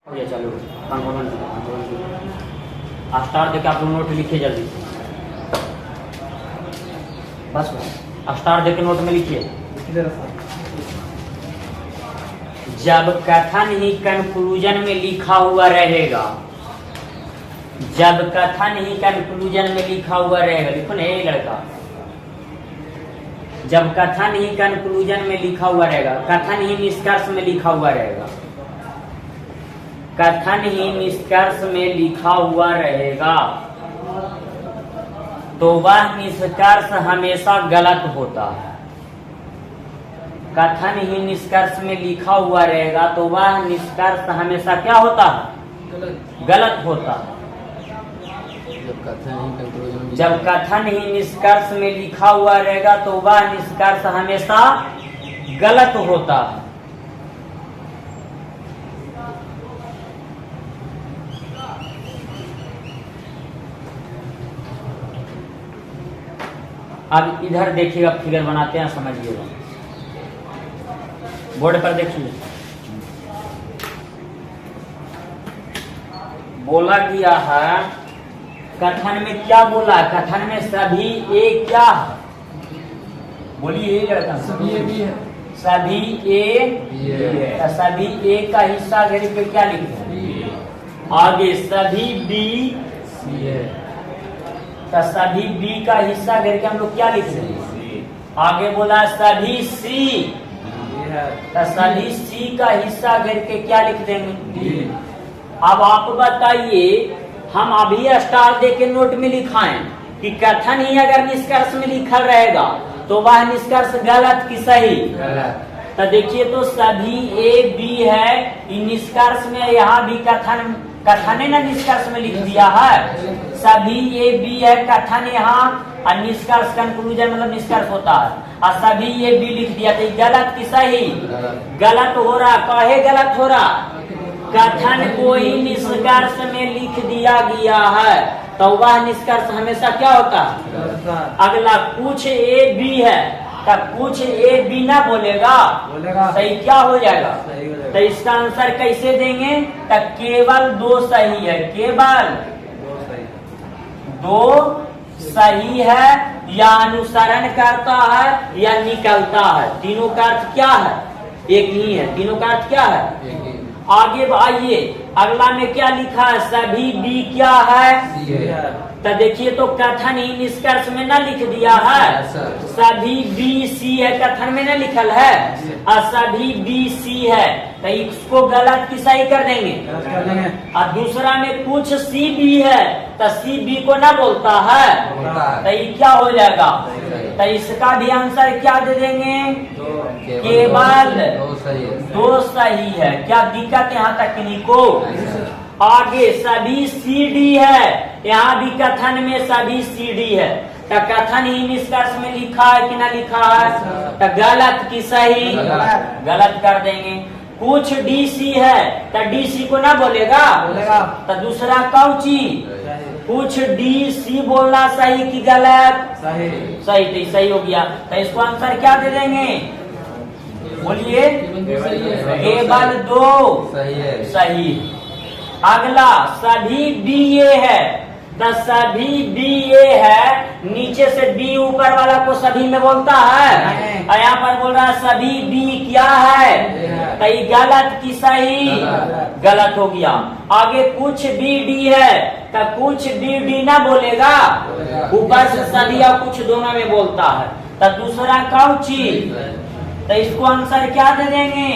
हो गया चालू स्टार देके आप लोग नोट लिखिए जल्दी। बस स्टार देके नोट में लिखिए। जब कथन ही कंक्लूजन में लिखा हुआ रहेगा, जब कथन ही कंक्लूजन में लिखा हुआ रहेगा, लिखो ना ये लड़का, जब कथन ही कंक्लूजन में लिखा हुआ रहेगा, कथन ही निष्कर्ष में लिखा हुआ रहेगा, कथन ही निष्कर्ष में लिखा हुआ रहेगा तो वह निष्कर्ष हमेशा गलत होता है। कथन ही निष्कर्ष में लिखा हुआ रहेगा तो वह निष्कर्ष हमेशा क्या होता है? गलत होता है। जब कथन ही निष्कर्ष में लिखा हुआ रहेगा तो वह निष्कर्ष हमेशा गलत होता है। अब इधर देखिएगा, फिगर बनाते हैं, समझिएगा। बोर्ड पर देखिए, बोला गया है, कथन में क्या बोला? कथन में सभी ए क्या है? बोलिए लड़का। सभी ए भी है। सभी ए, सभी ए का हिस्सा घर पे क्या लिखे? आगे सभी बी, तो सभी बी का हिस्सा घर के हम लोग क्या लिखे? आगे बोला सभी सी, तो सभी सी का हिस्सा घर के क्या लिख देंगे? अब आप बताइए, हम अभी स्टार दे के नोट में लिखाएं कि कथन ही अगर निष्कर्ष में लिखा रहेगा तो वह निष्कर्ष गलत कि सही? तो देखिए, तो सभी ए बी है, निष्कर्ष में यहाँ भी कथन है ना, निष्कर्ष में लिख दिया है। सभी ए बी है, कथन यहाँ, और निष्कर्ष कंक्लूजन मतलब निष्कर्ष होता है, और सभी ए बी लिख दिया, तो गलत कि सही? गलत हो रहा। काहे गलत हो रहा? कथन को ही निष्कर्ष में लिख दिया गया है तो वह निष्कर्ष हमेशा क्या होता है? अगला कुछ ए बी है, तब कुछ ए बी ना बोलेगा, सही क्या हो जाएगा? तो इसका आंसर कैसे देंगे? तब केवल दो सही है, केवल दो सही है, या अनुसरण करता है या निकलता है। तीनों का अर्थ क्या है? एक ही है। तीनों का अर्थ क्या है? आगे आइए, अगला में क्या लिखा है? सभी बी क्या है? तो देखिए, तो कथन ही निष्कर्ष में ना लिख दिया है, सभी बी सी है, कथन में ना लिखल है, और सभी बी सी है, तो इसको गलत की सही कर देंगे। और दूसरा में कुछ सी बी है, तो सी बी को ना बोलता है, तो ये क्या हो जाएगा? तो इसका भी आंसर क्या दे देंगे? केवल दो सही है। क्या दिक्कत यहाँ तक को? आगे सभी सी डी है, यहाँ भी कथन में सभी सी डी है, तो कथन ही निष्कर्ष में लिखा है कि ना लिखा है? तो गलत की सही? गलत कर देंगे। कुछ डी सी है, तो डी सी को ना बोलेगा, तो दूसरा कौची? कुछ डी सी बोलना सही कि गलत? सही। तो सही हो गया, तो इसको आंसर क्या दे देंगे? बोलिए। केवल दो सही। अगला सभी बी ए है, तो सभी बी ए है, नीचे से बी ऊपर वाला को सभी में बोलता है, और यहाँ पर बोल रहा है सभी बी क्या है? तो ये गलत की सही? गलत हो गया। आगे कुछ बी डी है, तो कुछ बी डी ना बोलेगा, ऊपर से सभी या कुछ दोनों में बोलता है, तो दूसरा कौची? तो इसको आंसर क्या दे देंगे?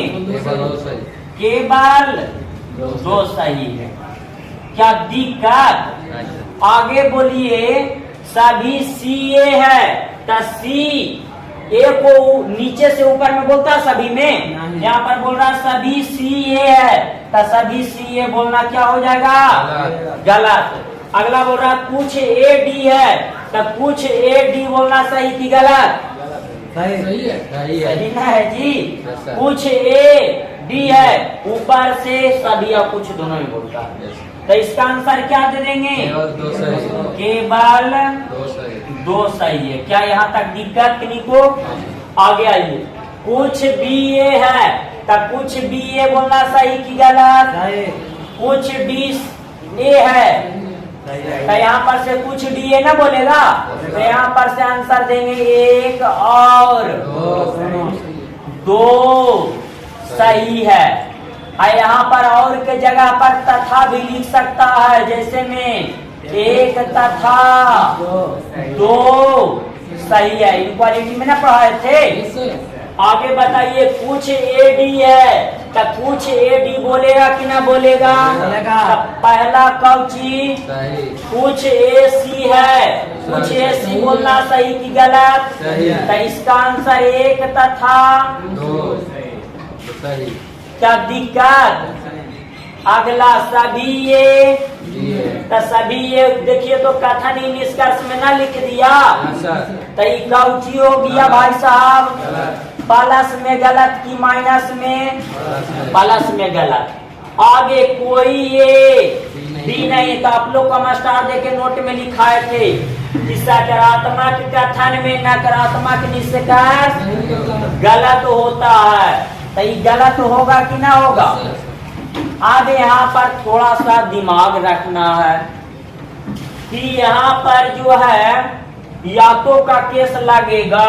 केवल दो सही है। क्या दिक्कत? आगे बोलिए, सभी सी ए है, तो सी ए को नीचे से ऊपर में बोलता है सभी में, यहाँ पर बोल रहा सभी सी ए है, तो सभी सी ए बोलना क्या हो जाएगा? गलत। अगला बोल रहा कुछ ए डी है, तो कुछ ए डी बोलना सही कि गलत? सही ना है जी। कुछ ए डी है, ऊपर से सभी या कुछ दोनों में बोलता है, तो इसका आंसर क्या दे देंगे? केवल दो सही है। क्या यहाँ तक दिक्कत किन्हीं को? आगे आइए, कुछ बी ए है, तो कुछ बी ए बोलना सही कि गलत? कुछ डी ए है, तो यहाँ पर से कुछ डी ए ना बोलेगा, तो यहाँ पर से आंसर देंगे एक और दो सही है। और यहाँ पर और के जगह पर तथा भी लिख सकता है, जैसे में एक तथा दो सही है। इक्वालिटी में ना पढ़ाए थे। आगे बताइए कुछ एडी है, तो कुछ एडी बोलेगा कि ना बोलेगा? तो पहला कौची कुछ एसी है, कुछ एसी बोलना सही कि गलत? तो इसका आंसर एक तथा क्या दिक्कत? अगला सभी ये, तो सभी ये देखिए तो कथन ही निष्कर्ष में ना लिख दिया, तो ये कौची हो गया भाई साहब? प्लस में गलत की माइनस में? प्लस में गलत। आगे कोई ये डी नहीं, तो आप लोग का स्टार देके नोट में लिखाए थे कि सकारात्मक कथन में नकारात्मक निष्कर्ष गलत होता है, तो ये गलत होगा कि ना होगा? अब यहाँ पर थोड़ा सा दिमाग रखना है कि यहाँ पर जो है या तो का केस लगेगा,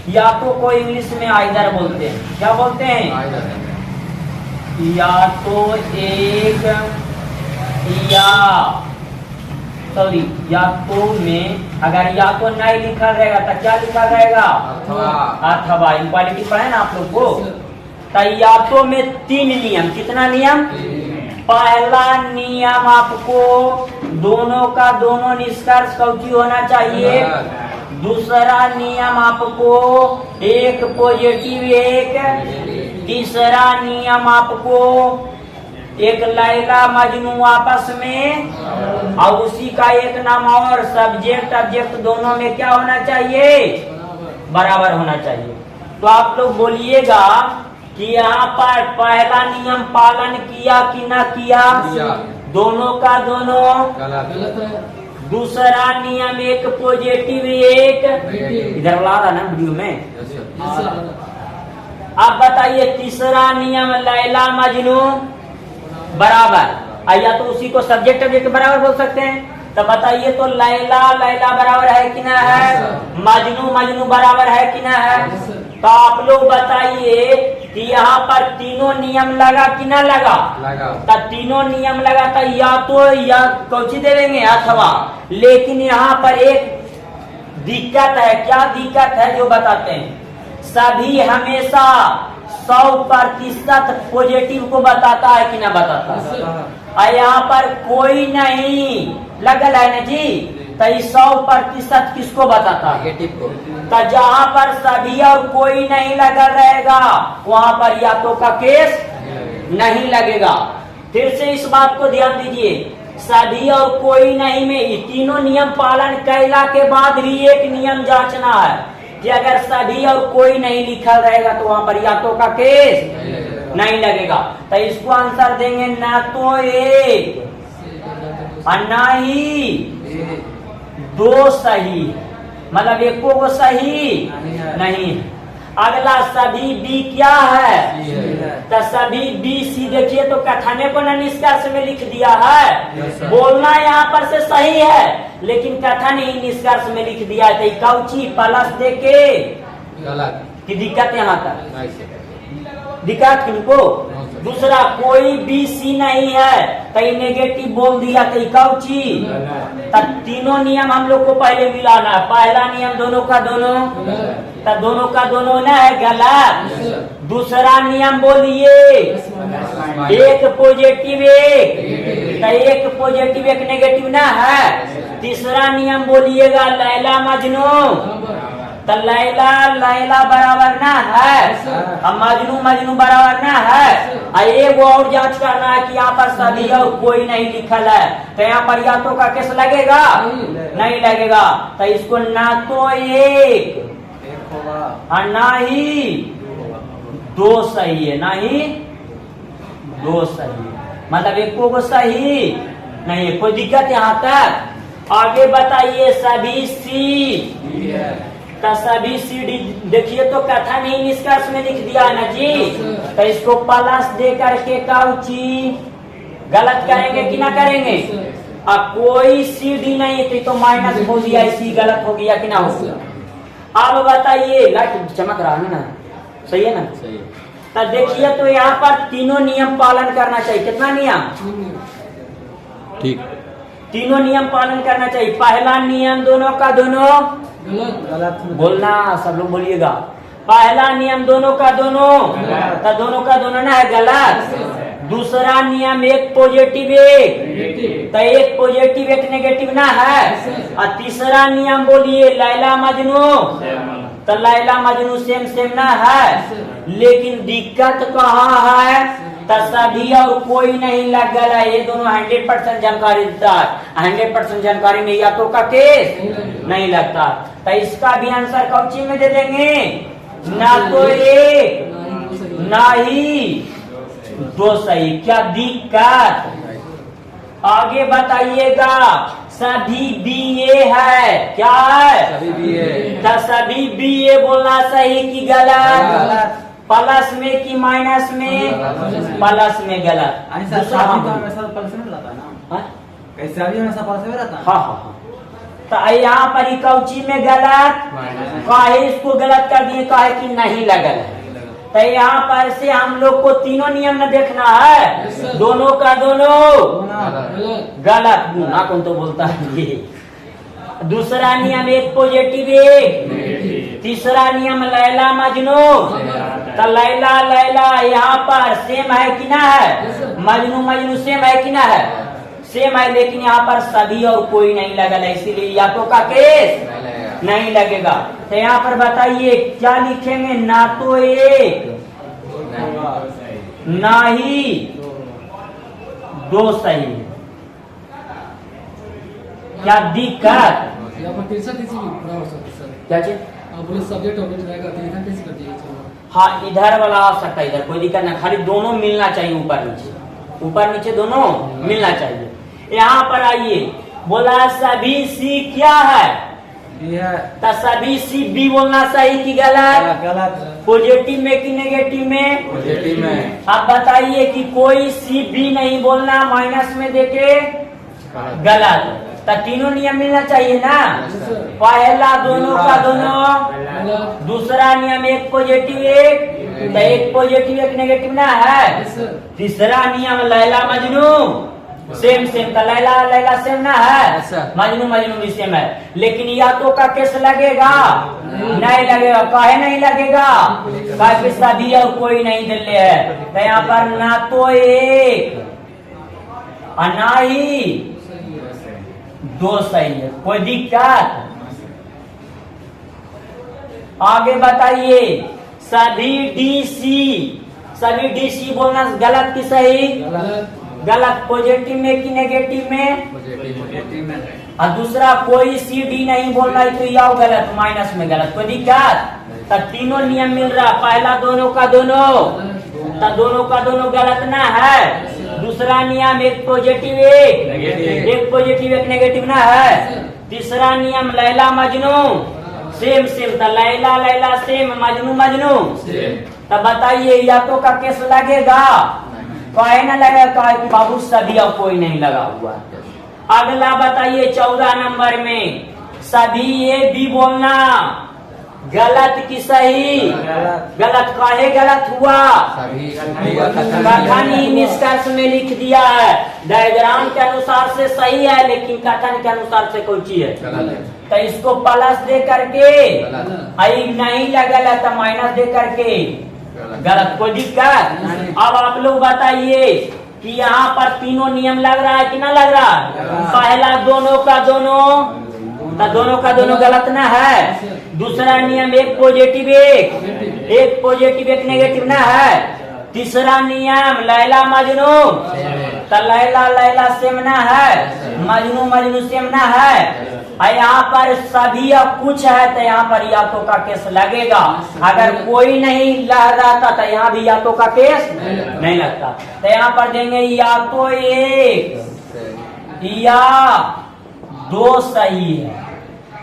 या तो को इंग्लिश में आइदर बोलते हैं। क्या बोलते हैं? या तो एक या तो में अगर या तो नहीं लिखा रहेगा तो क्या लिखा रहेगा? अथवा। इक्वालिटी पढ़े ना आप लोग को। तो या तो में तीन नियम, कितना नियम? पहला नियम आपको दोनों का दोनों निष्कर्ष कौची होना चाहिए। दूसरा नियम आपको एक पॉजिटिव एक। तीसरा नियम आपको एक लैला मजनू आपस में, और उसी का एक नाम और सब्जेक्ट ऑब्जेक्ट दोनों में क्या होना चाहिए? बराबर होना चाहिए। तो आप लोग बोलिएगा कि यहाँ पर पहला नियम पालन किया कि ना किया? दोनों का दोनों गलत है। दूसरा नियम एक पॉजिटिव एक, इधर ला रहा ना वीडियो में। अब बताइए तीसरा नियम लैला मजनू बराबर, या तो उसी को सब्जेक्ट ऑब्जेक्ट बराबर बोल सकते हैं। तो बताइए तो लैला लैला बराबर है कि ना है? मजनू मजनू बराबर है कि ना है? तो आप लोग बताइए कि यहाँ पर तीनों नियम लगा कि ना लगा? तो तीनों नियम लगा था, या तो या कौची दे देंगे अथवा। लेकिन यहाँ पर एक दिक्कत है। क्या दिक्कत है जो बताते हैं? सभी हमेशा 100% पॉजिटिव को बताता है कि ना बताता है? और यहाँ पर कोई नहीं लगल है ना जी, तो 100% किसको बताता है? नेगेटिव को। तो जहाँ पर सभी और कोई नहीं लगा रहेगा वहाँ पर या तो का केस नहीं लगेगा। फिर से इस बात को ध्यान दीजिए, सभी और कोई नहीं में तीनों नियम पालन कैला के बाद भी एक नियम जांचना है कि अगर सभी और कोई नहीं लिखा रहेगा तो वहाँ पर या तो का केस नहीं लगेगा। तो इसको आंसर देंगे ना तो एक और ना ही दो सही, मतलब एको को सही नहीं। अगला सभी बी क्या है? तो सभी बी सी देखिए तो कथने को न निष्कर्ष में लिख दिया है। बोलना यहाँ पर से सही है लेकिन कथन ही निष्कर्ष में लिख दिया है। तो कौची प्लस दे के गलत की दिक्कत यहाँ तक दिक्कत किनको? दूसरा कोई बी सी नहीं है तो नेगेटिव बोल दिया तो कौची? तीनों नियम हम लोग को पहले मिलाना है। पहला नियम दोनों का दोनों, तो दोनों का दोनों ना है गलत। दूसरा नियम बोलिए एक पॉजिटिव एक, तो एक पॉजिटिव एक नेगेटिव ना है। तीसरा नियम बोलिएगा लैला मजनू, तो लैला लैला बराबर ना है और मजनू मजनू बराबर ना है। एक और जांच करना है कि यहाँ पर सभी और कोई नहीं लिखल है तो यहाँ पर या तो का केस लगेगा नहीं लगेगा। तो इसको ना तो एक और ना ही दो सही है, ना ही दो सही है, मतलब एक को सही नहीं है। कोई दिक्कत यहाँ तक? आगे बताइए सभी सी, तो सभी सी डी देखिए तो कथन ही निष्कर्ष में लिख दिया है ना जी। तो इसको प्लस दे करके कौची गलत करेंगे कि ना करेंगे? अब कोई सी डी नहीं तो माइनस हो दिया, सी गलत हो गया कि ना हो गया। अब बताइए, लाइट चमक रहा है ना, सही है ना? सही है। तो देखिए, तो यहाँ पर तीनों नियम पालन करना चाहिए। कितना नियम? ठीक। तीनों नियम पालन करना चाहिए। पहला नियम दोनों का दोनों गलत बोलना, सब लोग बोलिएगा। पहला नियम दोनों का दोनों, तो दोनों का दोनों ना है गलत। दूसरा नियम एक पॉजिटिव एक, तो एक पॉजिटिव एक नेगेटिव ना है। और तीसरा नियम बोलिए लैला मजनू, तो लैला मजनू सेम सेम ना है। लेकिन दिक्कत कहाँ है? तो सभी और कोई नहीं लग गया है। ये दोनों 100% जानकारी देता है। 100% जानकारी में या तो का केस नहीं लगता। तो इसका भी आंसर कौची में दे देंगे? ना तो एक ना ही दो सही। क्या दिक्कत? आगे बताइएगा। सभी बी ए है, क्या है? सभी भी है। तो सभी बी ए बोलना सही कि गलत? प्लस में कि माइनस में? प्लस में गलत। दूसरा कैसा भी हमेशा पास में रहता है। हाँ हाँ हाँ। तो यहाँ पर ही कौची में गलत? काहे इसको गलत कर दिए? काहे कि नहीं लगल है। तो यहाँ पर से हम लोग को तीनों नियम न देखना है। दोनों का दोनों गलत। ना कौन तो बोलता है ये। दूसरा नियम एक पॉजिटिव एक। तीसरा नियम लैला मजनू, तो लैला लैला यहाँ पर सेम है कि ना है? मजनू मजनू सेम है कि ना है? सेम है। लेकिन यहाँ पर सभी और कोई नहीं लगल है, इसीलिए या तो का केस नहीं लगेगा। तो यहाँ पर बताइए क्या लिखेंगे? ना तो एक ना ही दो सही। क्या दिक्कत? क्या चीज? सब्जेक्ट ऑब्जेक्ट रहेगा तो इधर कैसे कर दिया? हाँ, इधर वाला आ सकता है, इधर कोई दिक्कत ना। खाली दोनों मिलना चाहिए, ऊपर नीचे, ऊपर नीचे दोनों मिलना चाहिए। यहाँ पर आइए, बोला सभी सी क्या है? तो सभी सी बी बोलना सही कि गलत? गलत। पॉजिटिव में कि नेगेटिव में? पॉजिटिव में। अब बताइए कि कोई सी बी नहीं बोलना, माइनस में देके गलत। तो तीनों नियम मिलना चाहिए ना। पहला दोनों का दोनों, दूसरा नियम एक पॉजिटिव एक, तो एक पॉजिटिव एक नेगेटिव ना है। तीसरा नियम लैला मजनू सेम सेम, तो लैला लैला सेम ना है, मजनू मजनू भी सेम है। लेकिन या तो का केस लगेगा? नहीं लगेगा। काहे नहीं लगेगा? काहे सभी और कोई नहीं दिले है। तो यहाँ पर ना तो एक और ना ही दो सही है। कोई दिक्कत? आगे बताइए। सभी डीसी, सभी डीसी बोलना गलत कि सही? गलत। पॉजिटिव में कि नेगेटिव में? पॉजिटिव में। और दूसरा कोई सी डी नहीं बोलना है तो या गलत, माइनस में गलत। कोई दिक्कत? तो तीनों नियम मिल रहा। पहला दोनों का दोनों, तो दोनों का दोनों गलत ना है। दूसरा नियम एक पॉजिटिव एक पॉजिटिव एक नेगेटिव ना है। तीसरा नियम लैला मजनू सेम सेम, तो लैला लैला सेम, मजनू मजनू। तो बताइए या तो का केस लगेगा? काहे ना लगेगा? काहे कि बाबू सभी और कोई नहीं लगा हुआ। अगला बताइए 14 नंबर में, सभी ए बी बोलना गलत कि सही? गलत। काहे गलत हुआ? कथन ही निष्कर्ष में लिख दिया है। डायग्राम के अनुसार से सही है, लेकिन कथन के अनुसार से कोई चीज है। तो इसको प्लस दे करके आई नहीं लगल है, तो माइनस दे करके गलत। कोई दिक्कत? अब आप लोग बताइए कि यहाँ पर तीनों नियम लग रहा है कि ना लग रहा है? पहला दोनों का दोनों, तो दोनों का दोनों गलत ना है। दूसरा नियम एक पॉजिटिव एक पॉजिटिव एक नेगेटिव ना है। तीसरा नियम लैला मजनू, तो लैला लैला सेम ना है, मजनू मजनू सेम ना है। और यहाँ पर सभी अब कुछ है, तो यहाँ पर या तो का केस लगेगा। अगर कोई नहीं लग रहा तो यहाँ भी या तो का केस नहीं लगता। तो यहाँ पर देंगे या तो एक या दो सही है।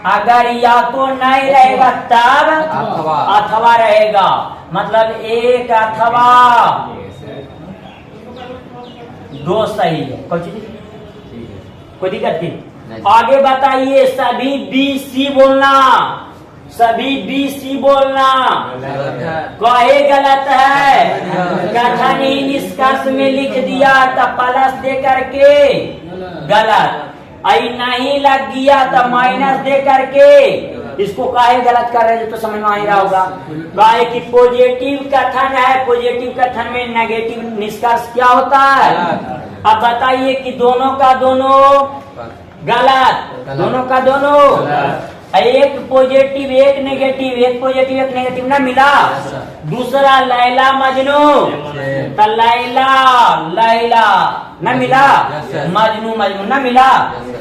अगर या तो नहीं रहेगा तब अथवा रहेगा। मतलब एक अथवा दो सही है। कोई चीज ठीक है। कोई दिक्कत नहीं। नहीं। आगे बताइए सभी बी सी बोलना, सभी बी सी बोलना कहे गलत है। कथन ही निष्कर्ष में लिख दिया तो प्लस दे करके गलत, आई नहीं लग गया तो माइनस दे करके इसको काहे गलत कर रहे हैं तो समझ में आ ही रहा होगा। काहे कि पॉजिटिव कथन है, पॉजिटिव कथन में नेगेटिव निष्कर्ष क्या होता है। अब बताइए कि दोनों का दोनों गलत, दोनों का दोनों एक पॉजिटिव एक नेगेटिव, एक पॉजिटिव एक नेगेटिव ना मिला। दूसरा लैला मजनू तो लैला लैला न मिला, मजनू मजनू न मिला।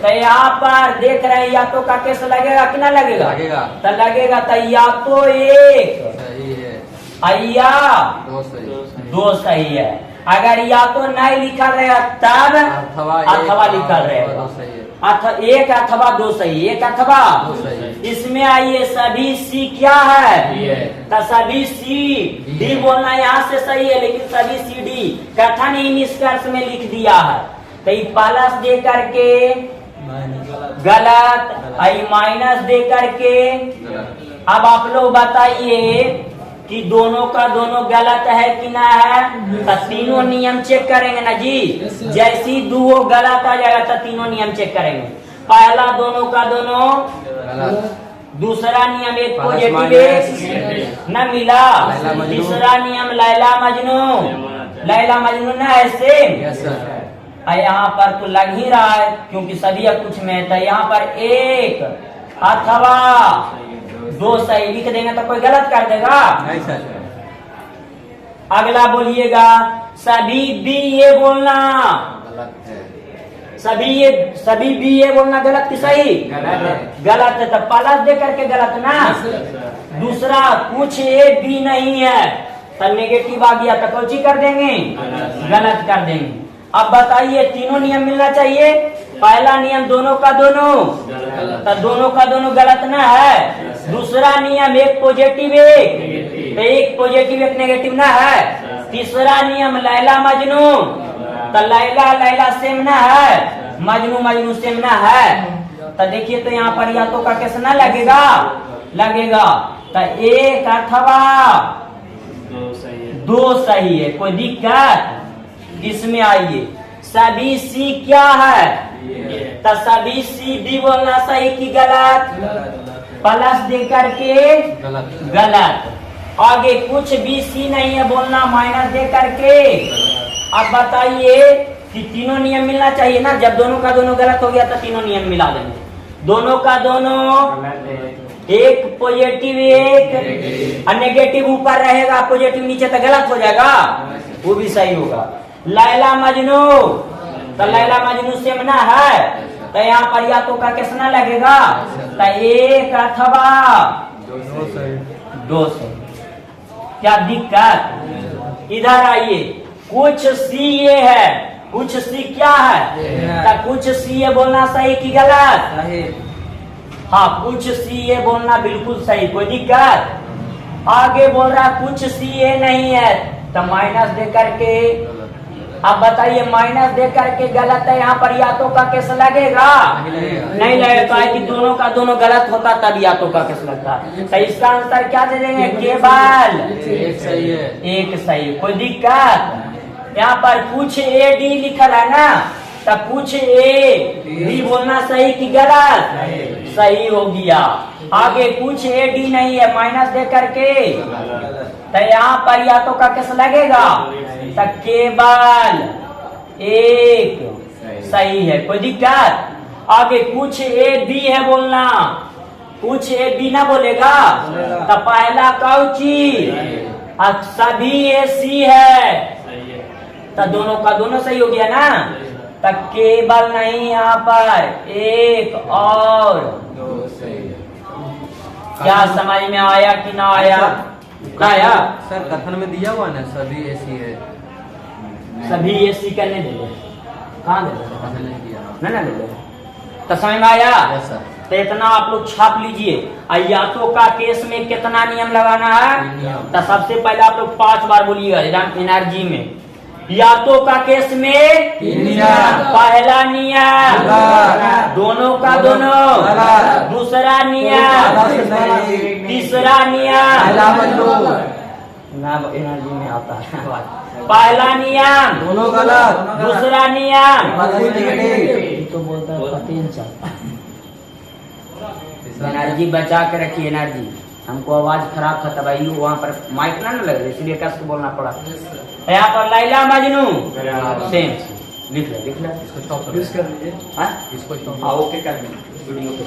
तो यहाँ पर देख रहे हैं या तो का कैसे लगेगा कि ना लगेगा, तो लगेगा तो या तो एक सही है या दो सही दो सही है। अगर या तो नहीं लिखा रहेगा तब अथवा लिखा रहेगा, एक अथवा दो सही, एक अथवा दो सही। इसमें आइए सभी सी क्या है, तो सभी सी डी बोलना यहाँ से सही है, लेकिन सभी सी डी कथन ही निष्कर्ष में लिख दिया है। तो ये प्लस दे करके गलत, आई माइनस दे करके। अब आप लोग बताइए कि दोनों का दोनों गलत है कि ना है, तो तीनों नियम चेक करेंगे ना जी। जैसी दो गलत आ जाएगा तो तीनों नियम चेक करेंगे। पहला दोनों का दोनों, दूसरा नियम एक पॉजिटिव एक न मिला, तीसरा नियम लैला मजनू, लैला मजनू ना है सेम। यहाँ पर तो लग ही रहा है क्योंकि सभी अब कुछ में है, तो यहाँ पर एक अथवा दो सही लिख देंगे तो कोई गलत कर देगा। अगला बोलिएगा सभी बी ये बोलना, सभी बी ये बोलना गलत की सही, गलत है तो प्लस दे करके गलत ना। दूसरा कुछ ए बी नहीं है तो नेगेटिव आ गया तो कौन कर देंगे, गलत कर देंगे। अब बताइए तीनों नियम मिलना चाहिए। पहला नियम दोनों का दोनों, तो दोनों का दोनों गलत ना है। दूसरा नियम एक पॉजिटिव एक, तो एक पॉजिटिव एक नेगेटिव ना है। तीसरा नियम लैला मजनू, तो लैला लैला सेम ना है, मजनू मजनू सेम ना है। तो देखिए तो यहाँ पर या तो का कैसे ना लगेगा, लगेगा तो एक अथवा दो सही है। कोई दिक्कत इसमें आइए सभी सी क्या है, तो सभी सी डी बोलना सही कि गलत, प्लस दे करके गलत। आगे कुछ भी सी नहीं है बोलना माइनस दे करके। अब बताइए कि तीनों नियम मिलना चाहिए ना। जब दोनों का दोनों गलत हो गया तो तीनों नियम मिला देंगे। दोनों का दोनों एक पॉजिटिव एक और नेगेटिव ऊपर रहेगा, पॉजिटिव नीचे तो गलत हो जाएगा, वो भी सही होगा। लैला मजनू, तो लैला मजनू सेम ना है, तो यहाँ पर या तो का कैसे ना लगेगा, तो एक अथवा दो सही। क्या दिक्कत, इधर आइए कुछ सी ये है, कुछ सी क्या है, तो कुछ सी ये बोलना सही कि गलत, हाँ कुछ सी ये बोलना बिल्कुल सही। कोई दिक्कत। आगे बोल रहा कुछ सी ये नहीं है तो माइनस दे करके। अब बताइए माइनस दे करके गलत है, यहाँ पर या तो का कैसे लगेगा, नहीं लगेगा कि दोनों का दोनों गलत होता तब या तो का कैसे लगता। तो इसका आंसर क्या दे देंगे, केवल एक सही है, एक सही। कोई दिक्कत। यहाँ पर कुछ ए डी लिखा है ना, तो कुछ ए डी बोलना सही कि गलत, सही हो गया। आगे कुछ ए डी नहीं है माइनस दे करके, तो यहाँ पर या तो का कैसे लगेगा, तो केवल एक सही है। कोई दिक्कत। आगे कुछ ए बी है बोलना, कुछ ए बी ना बोलेगा तो पहला कौची, अब सभी ए सी है तो दोनों का दोनों सही हो गया ना। तो केवल नहीं, यहाँ पर एक और क्या समझ में आया कि ना आया, आया सर कथन में दिया हुआ ना सभी ऐसी है, सभी ये सी करने दे, कहाँ दे ना दे, तो समझ में आया। तो इतना आप लोग छाप लीजिए। अयातों का केस में कितना नियम लगाना है, तो सबसे पहले आप लोग 5 बार बोलिएगा एनर्जी में। यातों का केस में तीन नियम। पहला नियम गलत। दोनों का दोनों गलत। दूसरा गलत नियम नहीं। तीसरा नियम पहला बंदूक ना एनर्जी में आता है पहला नियम दोनों गलत। दूसरा नियम नेगेटिव। तो बोलता है पोटेंशियल। एनर्जी बचा के रखिए एनर्जी। हमको आवाज खराब था तब वहाँ पर माइक ना लग रहा इसलिए कस के बोलना पड़ा। यहाँ पर लैला मजनू सेम लिख ले इसको स्टॉप यूज कर लीजिए। हाँ इसको स्टॉप हाँ ओके कर वीडियो पे